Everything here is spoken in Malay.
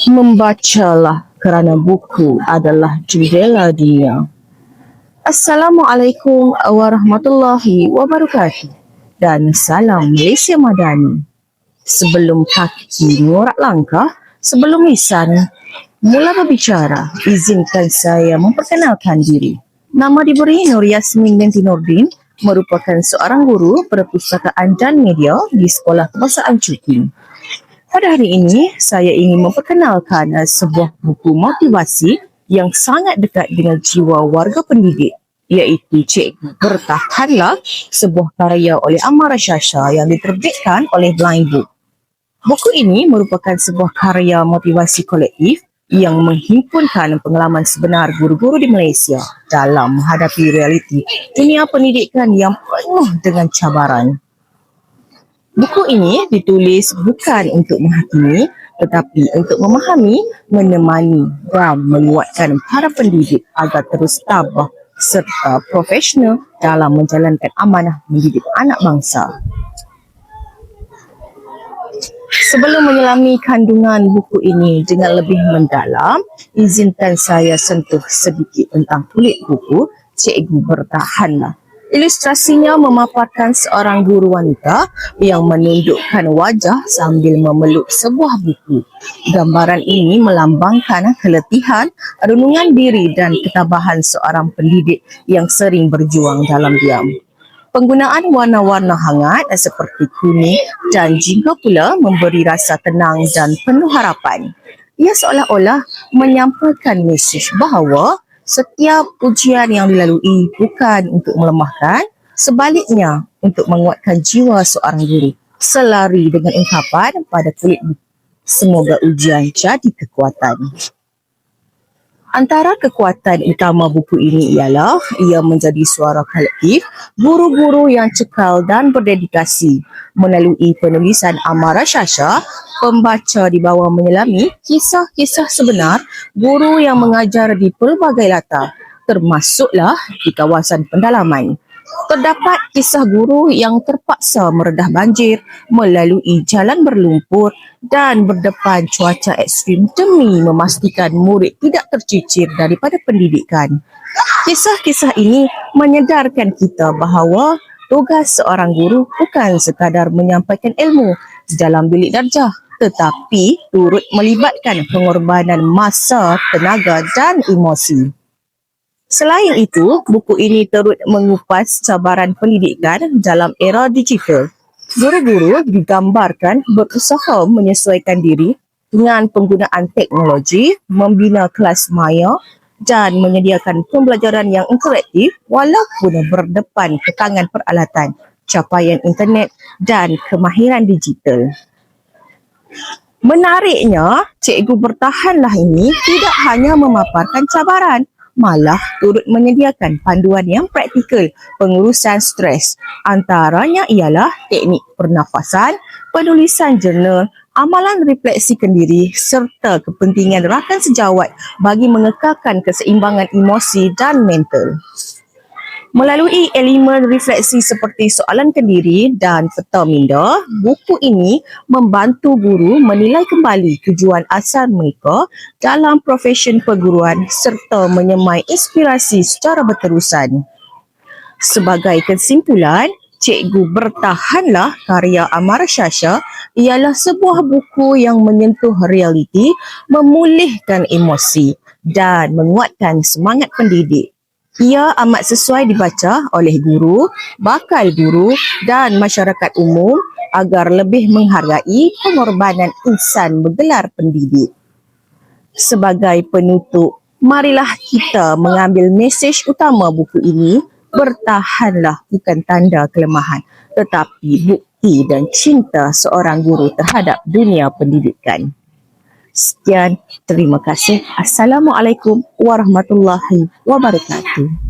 Membacalah kerana buku adalah jendela dunia. Assalamualaikum warahmatullahi wabarakatuh dan salam Malaysia Madani. Sebelum kaki ngorak langkah, sebelum lisan mula berbicara, izinkan saya memperkenalkan diri. Nama diberi Nur Yasmin binti Nordin, merupakan seorang guru perpustakaan dan media di Sekolah Kebangsaan Chungking. Pada hari ini, saya ingin memperkenalkan sebuah buku motivasi yang sangat dekat dengan jiwa warga pendidik, iaitu Cikgu Bertahanlah, sebuah karya oleh Amara Shasha yang diterbitkan oleh Blind Book. Buku ini merupakan sebuah karya motivasi kolektif yang menghimpunkan pengalaman sebenar guru-guru di Malaysia dalam menghadapi realiti dunia pendidikan yang penuh dengan cabaran. Buku ini ditulis bukan untuk menghakimi, tetapi untuk memahami, menemani dan menguatkan para pendidik agar terus tabah serta profesional dalam menjalankan amanah mendidik anak bangsa. Sebelum menyelami kandungan buku ini dengan lebih mendalam, izinkan saya sentuh sedikit tentang kulit buku Cikgu Bertahanlah. Ilustrasinya memaparkan seorang guru wanita yang menundukkan wajah sambil memeluk sebuah buku. Gambaran ini melambangkan keletihan, renungan diri dan ketabahan seorang pendidik yang sering berjuang dalam diam. Penggunaan warna-warna hangat seperti kuning dan jingga pula memberi rasa tenang dan penuh harapan. Ia seolah-olah menyampaikan mesej bahawa setiap ujian yang dilalui bukan untuk melemahkan, sebaliknya untuk menguatkan jiwa seorang guru. Selari dengan ungkapan pada kulit buku, semoga ujian jadi kekuatan. Antara kekuatan utama buku ini ialah ia menjadi suara kolektif guru-guru yang cekal dan berdedikasi. Melalui penulisan Amara Shasha, pembaca dibawa menyelami kisah-kisah sebenar guru yang mengajar di pelbagai latar, termasuklah di kawasan pendalaman. Terdapat kisah guru yang terpaksa meredah banjir, melalui jalan berlumpur dan berdepan cuaca ekstrim demi memastikan murid tidak tercicir daripada pendidikan. Kisah-kisah ini menyedarkan kita bahawa tugas seorang guru bukan sekadar menyampaikan ilmu di dalam bilik darjah, tetapi turut melibatkan pengorbanan masa, tenaga dan emosi. Selain itu, buku ini turut mengupas cabaran pendidikan dalam era digital. Guru-guru digambarkan berusaha menyesuaikan diri dengan penggunaan teknologi, membina kelas maya dan menyediakan pembelajaran yang interaktif walaupun berdepan kekangan peralatan, capaian internet dan kemahiran digital. Menariknya, Cikgu Bertahanlah ini tidak hanya memaparkan cabaran, malah turut menyediakan panduan yang praktikal pengurusan stres. Antaranya ialah teknik pernafasan, penulisan jurnal, amalan refleksikan diri serta kepentingan rakan sejawat bagi mengekalkan keseimbangan emosi dan mental. Melalui elemen refleksi seperti soalan kendiri dan peta minda, buku ini membantu guru menilai kembali tujuan asal mereka dalam profesion perguruan serta menyemai inspirasi secara berterusan. Sebagai kesimpulan, Cikgu Bertahanlah karya Amara Shasha ialah sebuah buku yang menyentuh realiti, memulihkan emosi dan menguatkan semangat pendidik. Ia amat sesuai dibaca oleh guru, bakal guru dan masyarakat umum agar lebih menghargai pengorbanan insan bergelar pendidik. Sebagai penutup, marilah kita mengambil mesej utama buku ini. Bertahanlah bukan tanda kelemahan, tetapi bukti dan cinta seorang guru terhadap dunia pendidikan. Sekian, terima kasih. Assalamualaikum warahmatullahi wabarakatuh.